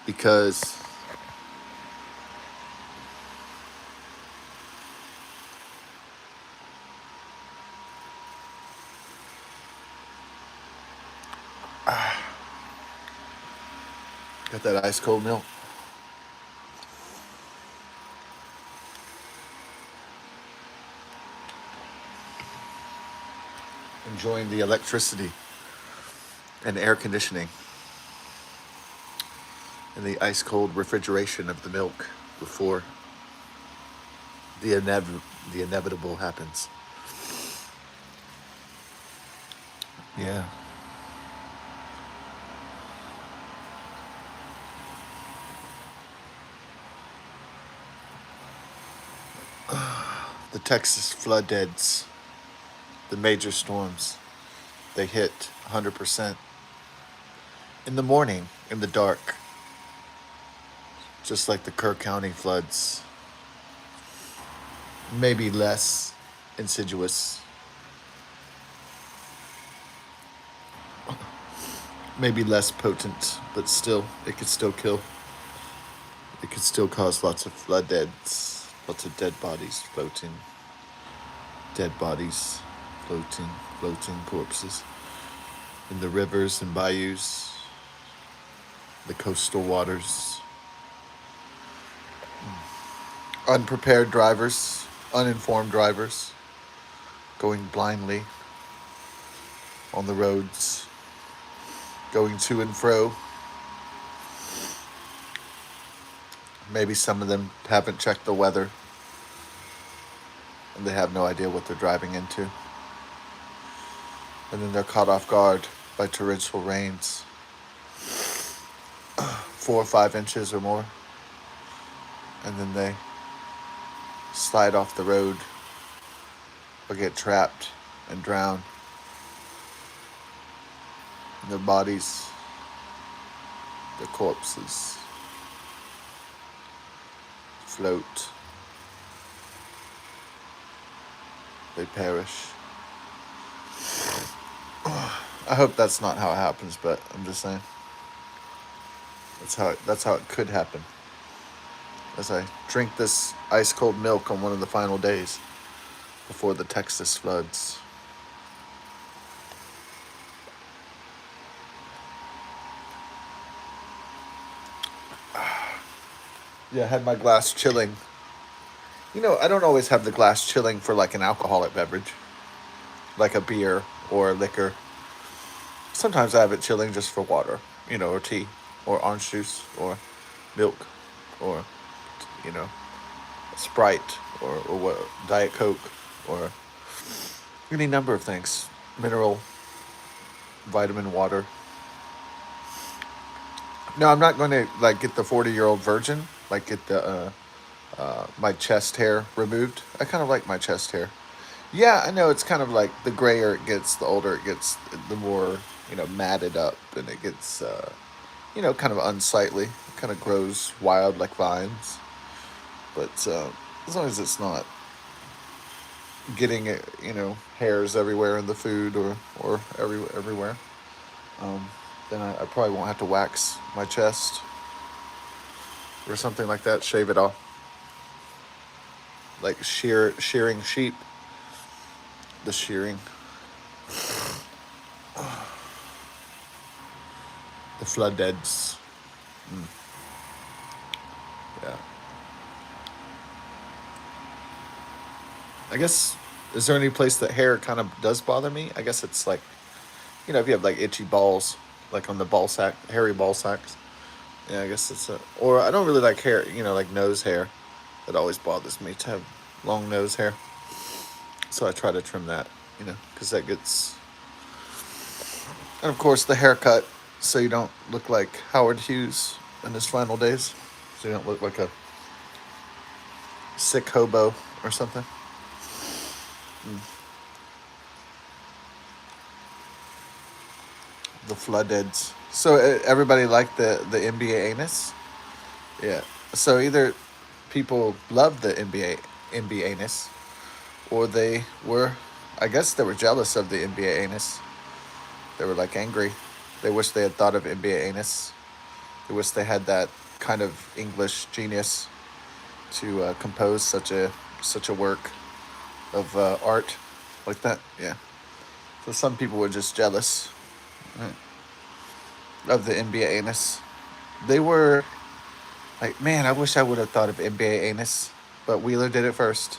because got that ice cold milk. Enjoying the electricity and air conditioning and the ice cold refrigeration of the milk before the inevitable happens. Yeah. The Texas Floodeads, the major storms, they hit 100% in the morning, in the dark, just like the Kerr County floods. Maybe less insidious, maybe less potent, but still, it could still kill. It could still cause lots of flood deaths, lots of dead bodies floating, dead bodies floating, floating corpses in the rivers and bayous, the coastal waters. Unprepared drivers, uninformed drivers, going blindly on the roads, going to and fro. Maybe some of them haven't checked the weather and they have no idea what they're driving into. And then they're caught off guard by torrential rains, 4 or 5 inches or more. And then they slide off the road or get trapped and drown. And their bodies, their corpses, float. They perish. I hope that's not how it happens, but I'm just saying. That's how it could happen. As I drink this ice cold milk on one of the final days before the Texas floods. Yeah, I had my glass chilling. You know, I don't always have the glass chilling for like an alcoholic beverage, like a beer or liquor. Sometimes I have it chilling just for water, or tea, or orange juice, or milk, or, you know, Sprite, or what, Diet Coke, or any number of things. Mineral, vitamin water. No, I'm not going to like get the 40-year-old virgin, like get the my chest hair removed. I kind of like my chest hair. Yeah, I know it's kind of like the grayer it gets, the older it gets, the more matted up, and it gets kind of unsightly. It kind of grows wild like vines, but as long as it's not getting hairs everywhere in the food or everywhere, then I probably won't have to wax my chest or something like that. Shave it off, like shearing sheep. The shearing, the Floodeads. Yeah. I guess, is there any place that hair kind of does bother me? I guess it's like, if you have like itchy balls, like on the ball sack, hairy ball sacks. Yeah, I guess it's or I don't really like hair, like nose hair. That always bothers me to have long nose hair. So I try to trim that, because that gets, and of course the haircut, so you don't look like Howard Hughes in his final days. So you don't look like a sick hobo or something. The Floodeads. So everybody liked the NBA anus? Yeah. So either people loved the NBA anus, or they were, I guess they were jealous of the NBA anus. They were like angry. They wish they had thought of NBA anus. I wish they had that kind of English genius to compose such a work of art like that. Yeah. So some people were just jealous, right, of the NBA anus. They were like, man, I wish I would have thought of NBA anus, but Wheeler did it first.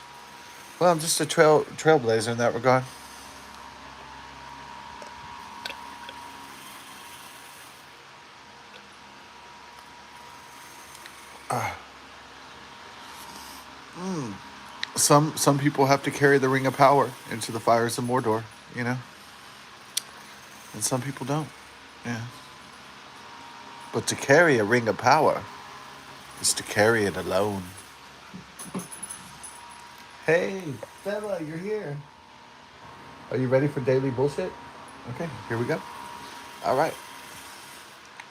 Well, I'm just a trailblazer in that regard. Some people have to carry the ring of power into the fires of Mordor, you know, and some people don't. Yeah. But to carry a ring of power is to carry it alone. Hey, Bella, you're here. Are you ready for daily bullshit? Okay, here we go. All right.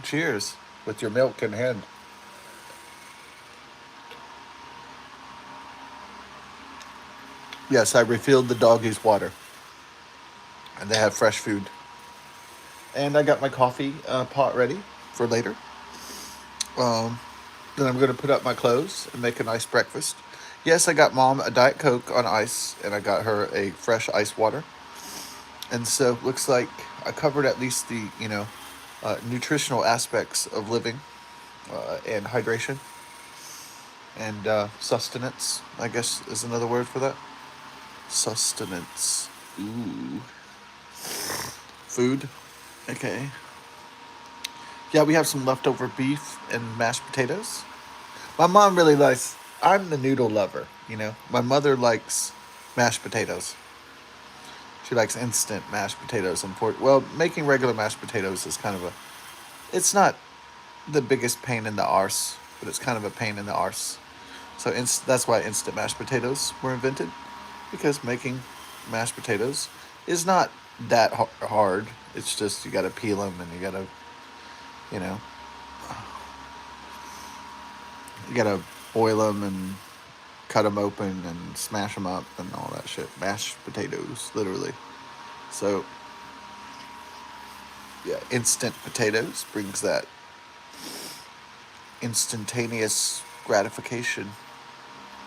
Cheers with your milk in hand. Yes, I refilled the doggies' water, and they have fresh food. And I got my coffee pot ready for later. Um, then I'm going to put up my clothes and make a nice breakfast. Yes, I got mom a Diet Coke on ice, and I got her a fresh ice water. And so looks like I covered at least the nutritional aspects of living and hydration and sustenance. I guess is another word for that. Sustenance. Ooh, food. Okay. Yeah, we have some leftover beef and mashed potatoes. My mom really likes. I'm the noodle lover. My mother likes mashed potatoes. She likes instant mashed potatoes and pork. Well, making regular mashed potatoes is kind of a. It's not the biggest pain in the arse, but it's kind of a pain in the arse. So that's why instant mashed potatoes were invented, because making mashed potatoes is not that hard. It's just you got to peel them and you know, you got to boil them and cut them open and smash them up and all that shit. Mashed potatoes, literally. So yeah, instant potatoes brings that instantaneous gratification.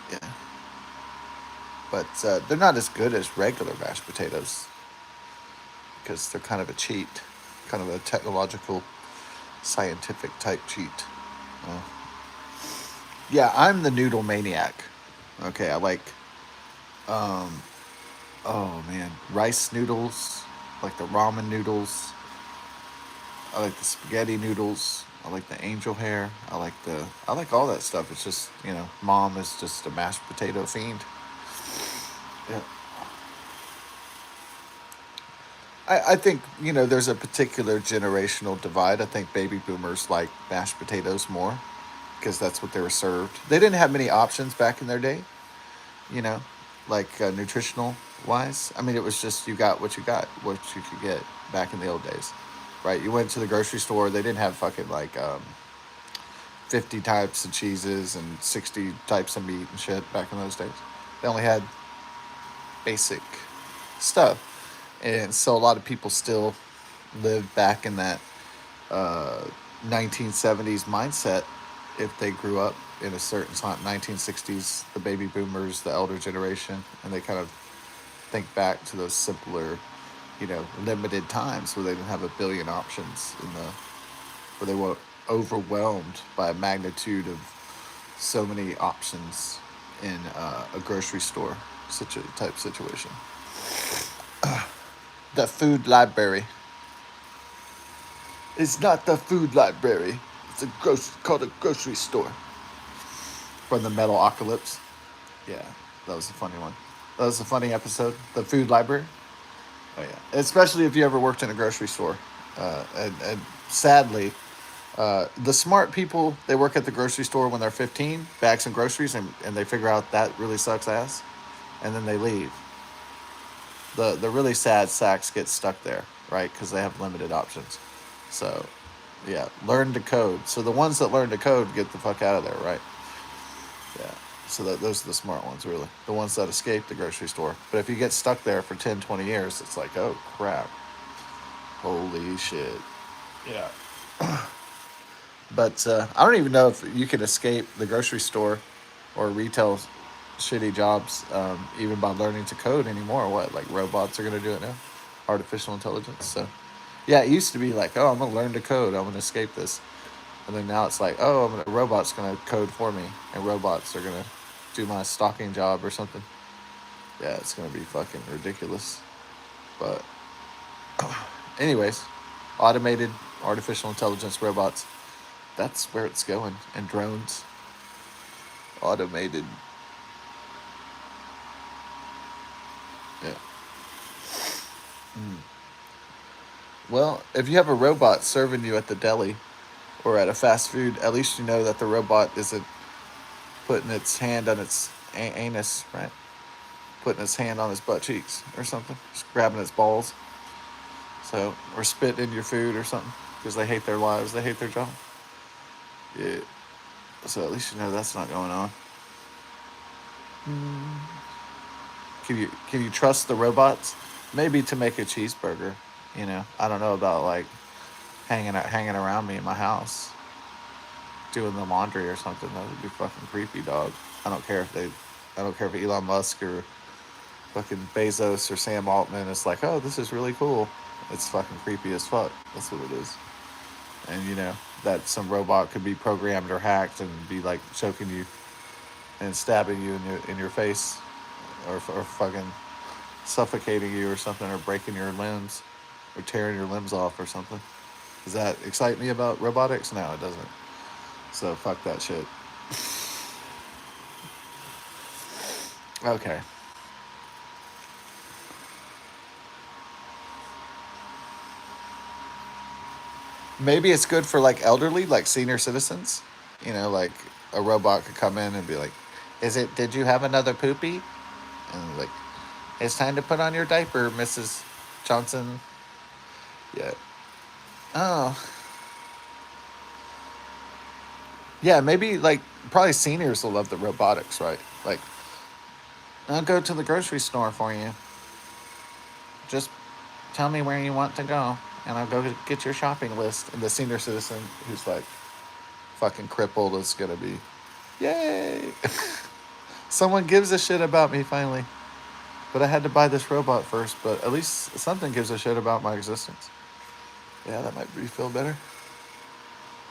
Yeah, but they're not as good as regular mashed potatoes because they're kind of a cheat, kind of a technological, scientific type cheat. Uh, yeah, I'm the noodle maniac. Okay, I like, um, oh man, rice noodles, like the ramen noodles. I like the spaghetti noodles. I like the angel hair. I like all that stuff. It's just mom is just a mashed potato fiend. Yeah. I think there's a particular generational divide. I think baby boomers like mashed potatoes more because that's what they were served. They didn't have many options back in their day, you know, like nutritional wise. I mean, it was just you got, what you could get back in the old days, right? You went to the grocery store. They didn't have fucking like 50 types of cheeses and 60 types of meat and shit back in those days. They only had basic stuff. And so a lot of people still live back in that uh, 1970s mindset if they grew up in a certain time, 1960s, the baby boomers, the elder generation, and they kind of think back to those simpler, limited times where they didn't have a billion options where they were overwhelmed by a magnitude of so many options in a grocery store, such a type situation. The food library. It's not the food library. Called a grocery store. From the Metalocalypse. Yeah, that was a funny one. That was a funny episode. The food library. Oh yeah, especially if you ever worked in a grocery store. And sadly, the smart people, they work at the grocery store when they're 15, bag some groceries, and they figure out that really sucks ass, and then they leave. The really sad sacks get stuck there, right? Because they have limited options. So, yeah, learn to code. So the ones that learn to code get the fuck out of there, right? Yeah. So those are the smart ones, really. The ones that escape the grocery store. But if you get stuck there for 10, 20 years, it's like, oh, crap. Holy shit. Yeah. But I don't even know if you can escape the grocery store or retail shitty jobs even by learning to code anymore. What, like robots are going to do it now? Artificial intelligence. So, yeah, it used to be like, oh, I'm going to learn to code. I'm going to escape this. And then now it's like, oh, a robot's going to code for me. And robots are going to do my stocking job or something. Yeah, it's going to be fucking ridiculous. But, anyways, automated artificial intelligence robots. That's where it's going. And drones. Automated. Yeah. Well, if you have a robot serving you at the deli or at a fast food, at least you know that the robot isn't putting its hand on its anus, right? Putting its hand on his butt cheeks or something, just grabbing its balls. So, or spit in your food or something because they hate their lives, they hate their job. Yeah. So at least you know that's not going on. Can you trust the robots? Maybe to make a cheeseburger. You know, I don't know about like hanging around me in my house doing the laundry or something. That would be fucking creepy, dog. I don't care if they, I don't care if Elon Musk or fucking Bezos or Sam Altman is like, oh, this is really cool. It's fucking creepy as fuck. That's what it is. And you know that some robot could be programmed or hacked and be like choking you and stabbing you in your face, or fucking suffocating you or something, or breaking your limbs, or tearing your limbs off or something. Does that excite me about robotics? No, it doesn't. So fuck that shit. Okay. Maybe it's good for like elderly, like senior citizens. You know, like a robot could come in and be like, "Is it? Did you have another poopy?" And like, "It's time to put on your diaper, Mrs. Johnson." Yeah. Oh, yeah. Maybe like probably seniors will love the robotics, right? Like, I'll go to the grocery store for you. Just tell me where you want to go, and I'll go get your shopping list. And the senior citizen who's like fucking crippled is gonna be, yay! Someone gives a shit about me finally. But I had to buy this robot first. But at least something gives a shit about my existence. Yeah, that might be feel better.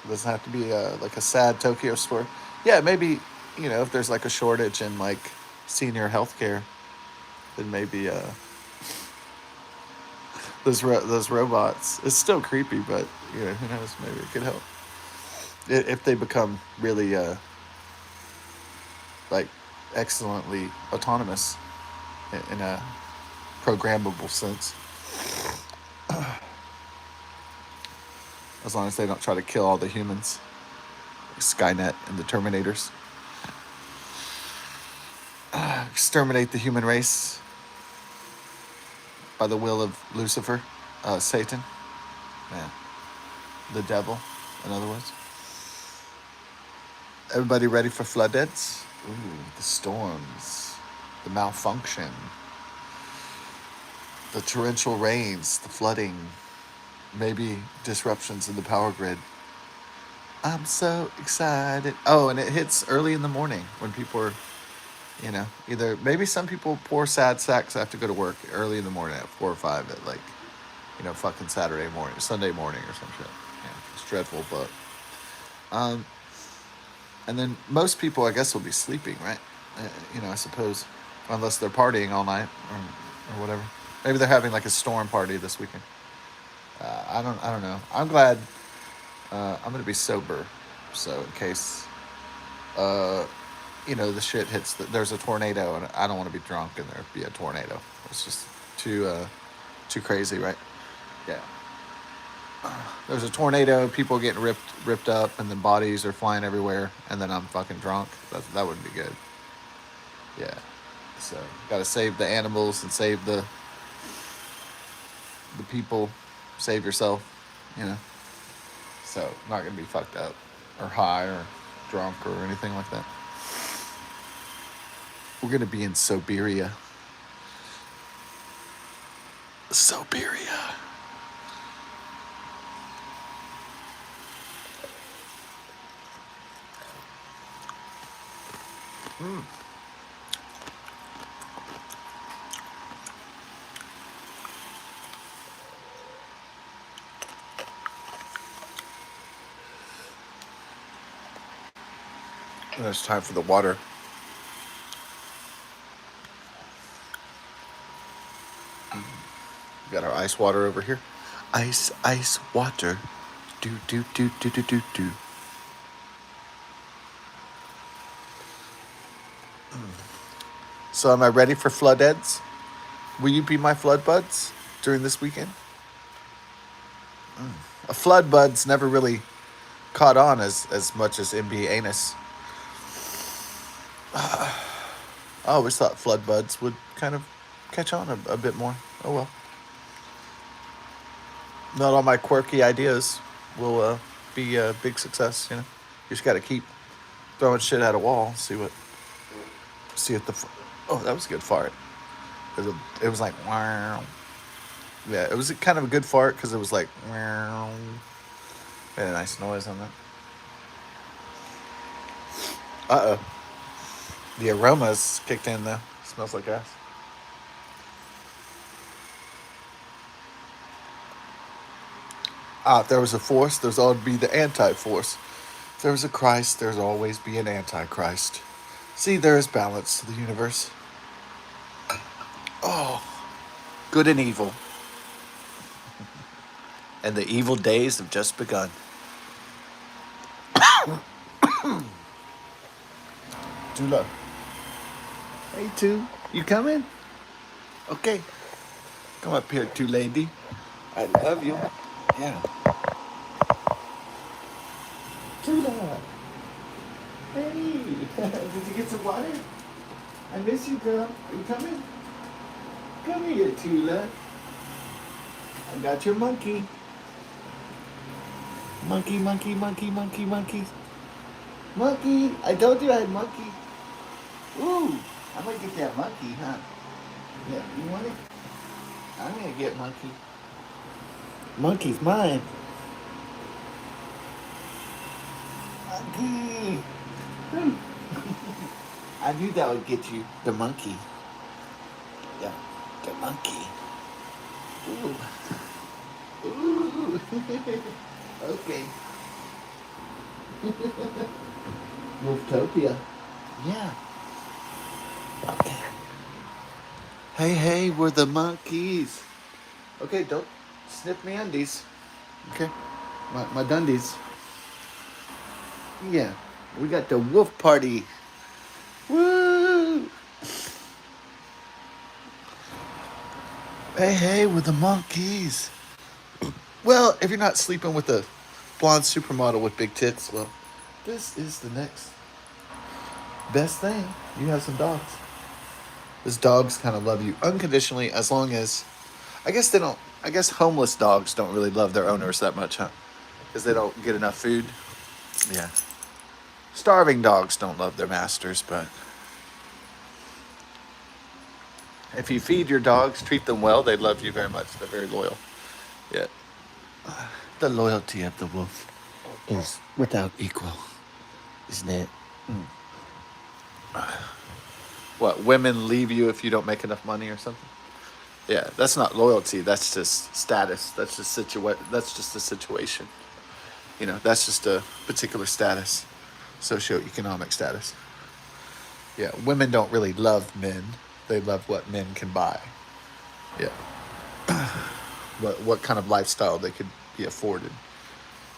It doesn't have to be like a sad Tokyo store. Yeah, maybe you know if there's like a shortage in like senior healthcare, then maybe those robots. It's still creepy, but you know who knows? Maybe it could help if they become really like excellently autonomous in a programmable sense. As long as they don't try to kill all the humans, like Skynet and the Terminators, exterminate the human race by the will of Lucifer, Satan, yeah, the devil. In other words, everybody ready for Floodeads? Ooh, the storms, the malfunction, the torrential rains, the flooding, maybe disruptions in the power grid. I'm so excited. Oh, and it hits early in the morning when people are, you know, either maybe some people poor sad sacks have to go to work early in the morning at 4 or 5 at like, you know, fucking Saturday morning, Sunday morning or some shit. Yeah, it's dreadful, but and then most people I guess will be sleeping, right? You know, I suppose, unless they're partying all night or whatever. Maybe they're having like a storm party this weekend. I don't know. I'm glad I'm gonna be sober, so in case uh, you know the shit hits. There's a tornado, and I don't want to be drunk and there be a tornado. It's just too crazy, right? Yeah. There's a tornado, people getting ripped up, and then bodies are flying everywhere, and then I'm fucking drunk. That wouldn't be good. Yeah. So got to save the animals and save the people, save yourself. You know. So not gonna be fucked up or high or drunk or anything like that. We're gonna be in Siberia. Siberia. Mm. And it's time for the water. We got our ice water over here. Ice, ice, water. Do, do, do, do, do, do, do. So am I ready for Floodeads? Will you be my flood buds during this weekend? A flood buds never really caught on as much as MB anus. I always thought flood buds would kind of catch on a bit more. Oh well. Not all my quirky ideas will be a big success. You know, you just got to keep throwing shit at a wall. See if the. Oh, that was a good fart. It was like wow. Yeah, it was kind of a good fart because it was like wow. Made a nice noise on that. Uh oh. The aromas kicked in though. Smells like ass. If there was a force, there's always be the anti-force. If there was a Christ, there's always be an antichrist. See, there is balance to the universe. Oh, good and evil. And the evil days have just begun. Tula. Hey, two. You coming? Okay. Come up here, two lady. I love you. Yeah. Tula. Hey. Did you get some water? I miss you, girl. Are you coming? Come here, Tula. I got your monkey. Monkey, monkey, monkey, monkey, monkey. Monkey. I told you I had monkey. Ooh. I'm gonna get that monkey, huh? Yeah, you want it? I'm gonna get monkey. Monkey's mine. Monkey. I knew that would get you. The monkey. Yeah, the monkey. Ooh. Ooh. Okay. Wolftopia. Yeah. Okay. Hey, hey, we're the monkeys. Okay, don't sniff me undies. Okay. My dundies. Yeah. We got the wolf party. Woo! Hey, hey, we're the monkeys. Well, if you're not sleeping with a blonde supermodel with big tits, well, this is the next best thing. You have some dogs. Those dogs kind of love you unconditionally as long as, I guess they don't, I guess homeless dogs don't really love their owners that much, huh? Because they don't get enough food. Yeah. Starving dogs don't love their masters, but if you feed your dogs, treat them well, they love you very much. They're very loyal. Yeah. The loyalty of the wolf is without equal, isn't it? What, women leave you if you don't make enough money or something? Yeah, that's not loyalty. That's just status. That's just a situation. You know, that's just a particular status, socioeconomic status. Yeah, women don't really love men. They love what men can buy. Yeah, what kind of lifestyle they could be afforded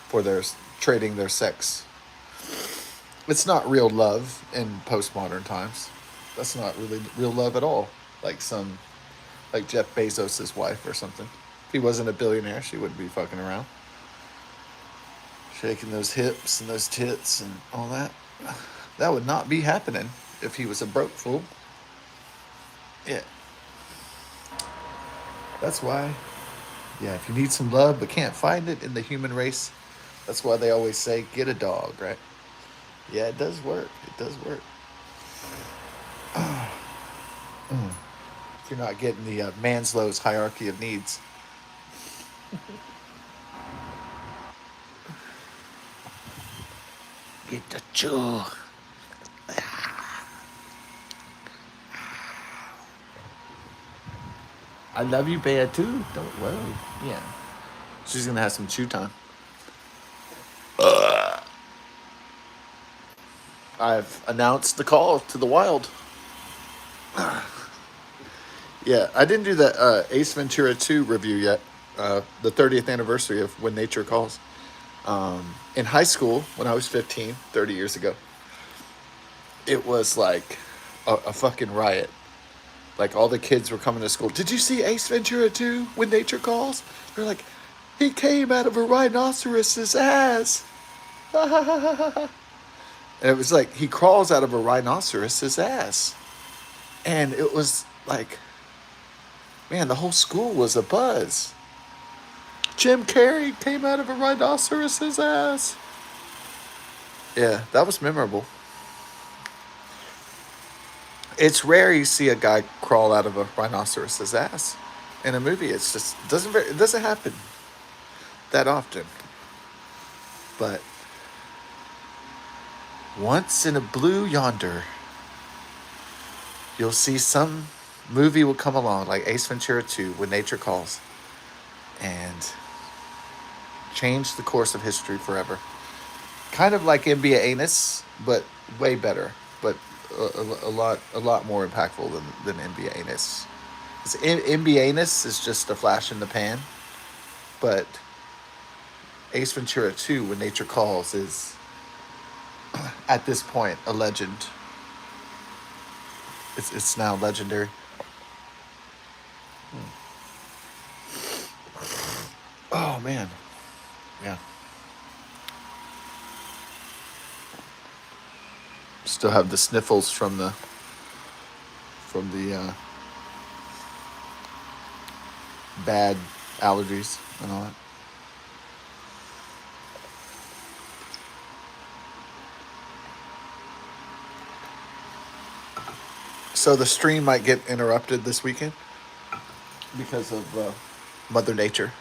for their trading their sex. It's not real love in postmodern times. That's not really real love at all. Like like Jeff Bezos' wife or something. If he wasn't a billionaire, she wouldn't be fucking around. Shaking those hips and those tits and all that. That would not be happening if he was a broke fool. Yeah. That's why, yeah, if you need some love but can't find it in the human race, that's why they always say, get a dog, right? Yeah, it does work. It does work. If you're not getting the Maslow's hierarchy of needs. Get the chew. I love you, Bea, too. Don't, whoa. Yeah. She's going to have some chew time. I've announced the call to the wild. Yeah, I didn't do the Ace Ventura 2 review yet. The 30th anniversary of When Nature Calls. In high school, when I was 15, 30 years ago, it was like a fucking riot. Like all the kids were coming to school. Did you see Ace Ventura 2 When Nature Calls? They're like, he came out of a rhinoceros's ass. And it was like, he crawls out of a rhinoceros's ass. And it was like, man, the whole school was a buzz. Jim Carrey came out of a rhinoceros's ass. Yeah, that was memorable. It's rare you see a guy crawl out of a rhinoceros's ass in a movie. It's just it doesn't happen that often. But once in a blue yonder, you'll see some movie will come along like Ace Ventura 2 When Nature Calls and change the course of history forever. Kind of like NBA Anus, but way better. But a lot more impactful than NBA Anus. NBA Anus is just a flash in the pan, but Ace Ventura 2 When Nature Calls is at this point a legend. It's now legendary. Oh man, yeah. Still have the sniffles from the bad allergies and all that. So the stream might get interrupted this weekend because of Mother Nature,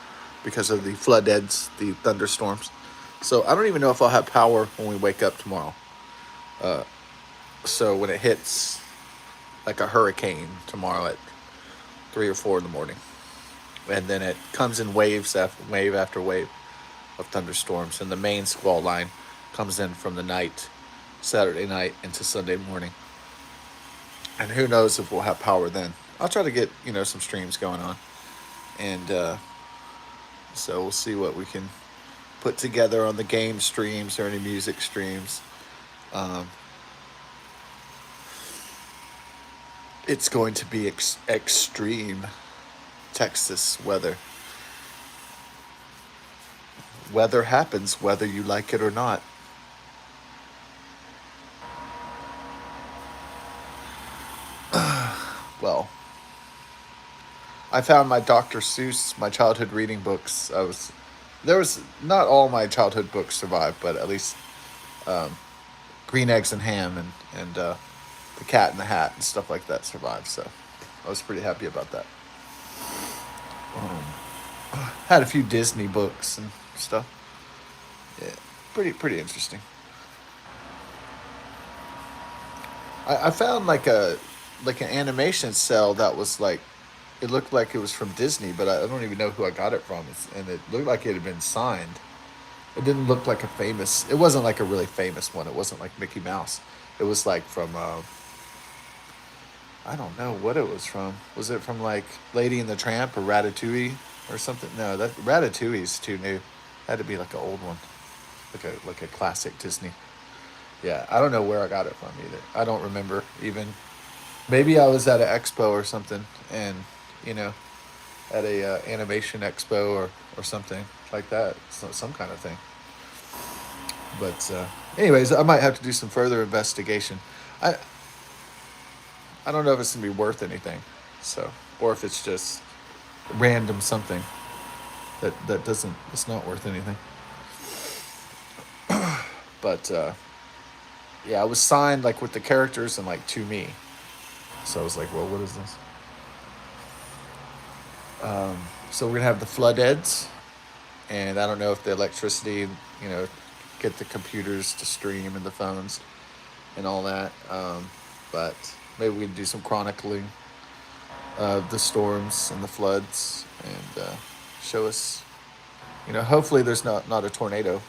because of the Floodeads, the thunderstorms. So I don't even know if I'll have power when we wake up tomorrow. So when it hits like a hurricane tomorrow at 3 or 4 in the morning, and then it comes in wave after wave of thunderstorms, and the main squall line comes in from the night, Saturday night into Sunday morning. And who knows if we'll have power then. I'll try to get, some streams going on. And so we'll see what we can put together on the game streams or any music streams. It's going to be extreme Texas weather. Weather happens whether you like it or not. Well, I found my Dr. Seuss, my childhood reading books. There was not all my childhood books survived, but at least Green Eggs and Ham and The Cat in the Hat and stuff like that survived. So I was pretty happy about that. Had a few Disney books and stuff. Yeah, pretty interesting. I found like an animation cell that was like, it looked like it was from Disney, but I don't even know who I got it from. And it looked like it had been signed. It didn't look like it wasn't like a really famous one. It wasn't like Mickey Mouse. It was like from, I don't know what it was from. Was it from like Lady and the Tramp or Ratatouille or something? No, that Ratatouille's too new. Had to be like an old one, like a classic Disney. Yeah, I don't know where I got it from either. I don't remember even. Maybe I was at an expo or something, and you know, at a animation expo or something like that, some kind of thing. But anyways, I might have to do some further investigation. I I don't know if it's gonna be worth anything, so or if it's just random something that doesn't it's not worth anything. But yeah, I was signed like with the characters and like to me. So I was like, well, what is this? So we're gonna have the Floodeads, and I don't know if the electricity, get the computers to stream and the phones and all that. But maybe we can do some chronicling the storms and the floods, and show us. Hopefully there's not a tornado,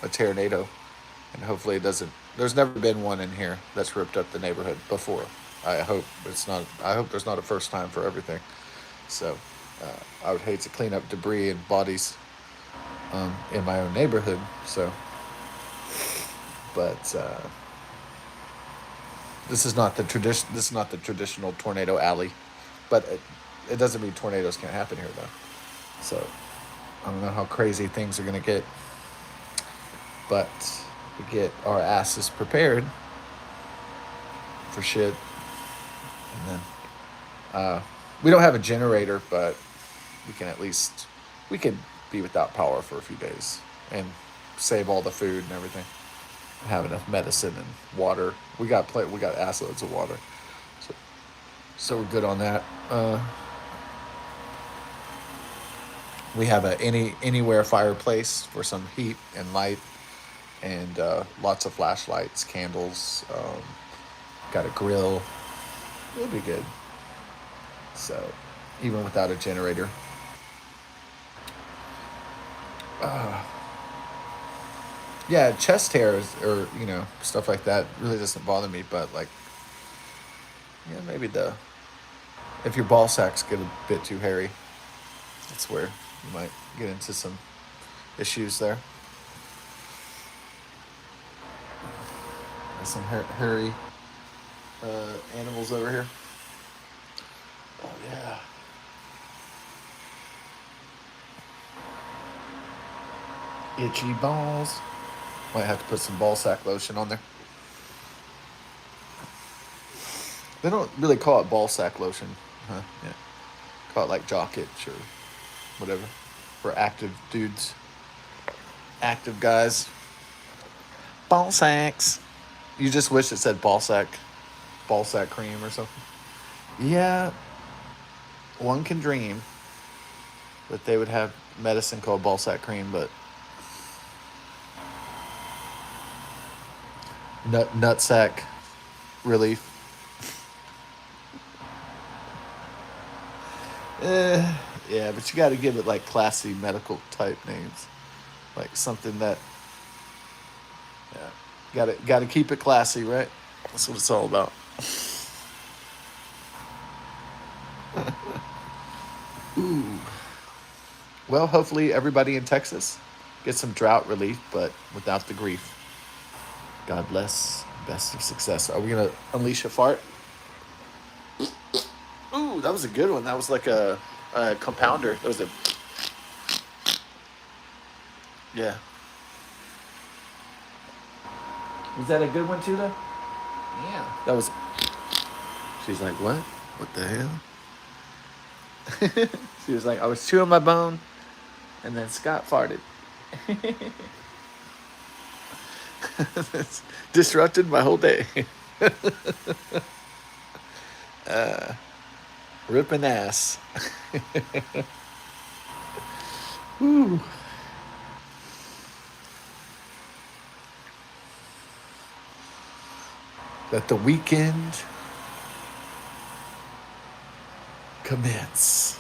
a tornado, and hopefully it doesn't. There's never been one in here that's ripped up the neighborhood before. I hope it's not. I hope there's not a first time for everything. So I would hate to clean up debris and bodies in my own neighborhood. So, but this is not the tradition. This is not the traditional tornado alley. But it doesn't mean tornadoes can't happen here though. So I don't know how crazy things are gonna get, but we get our asses prepared for shit, and then we don't have a generator, but we can be without power for a few days and save all the food and everything. Have enough medicine and water. We got ass loads of water, so we're good on that. We have a anywhere fireplace for some heat and light, and lots of flashlights, candles. Got a grill. It'll be good. So even without a generator. Yeah, chest hairs or stuff like that really doesn't bother me, but like maybe the if your ball sacks get a bit too hairy, that's where you might get into some issues there. There's some hairy animals over here. Oh yeah. Itchy balls. Might have to put some ball sack lotion on there. They don't really call it ball sack lotion, huh? Yeah. Call it like jock itch or whatever. For active dudes. Active guys. Ball sacks. You just wish it said ball sack cream or something. Yeah, one can dream that they would have medicine called ball sack cream, but nut sack relief. Yeah, but you got to give it like classy medical type names, like something that got to keep it classy, right? That's what it's all about. Ooh. Well, hopefully everybody in Texas gets some drought relief, but without the grief. God bless. Best of success. Are we gonna unleash a fart? Ooh, that was a good one. That was like a compounder. That was a yeah. Was that a good one too, though? Yeah. That was. She's like, what? What the hell? She was like, I was chewing my bone, and then Scott farted. That's disrupted my whole day. Ripping ass. Woo. Let the weekend commence.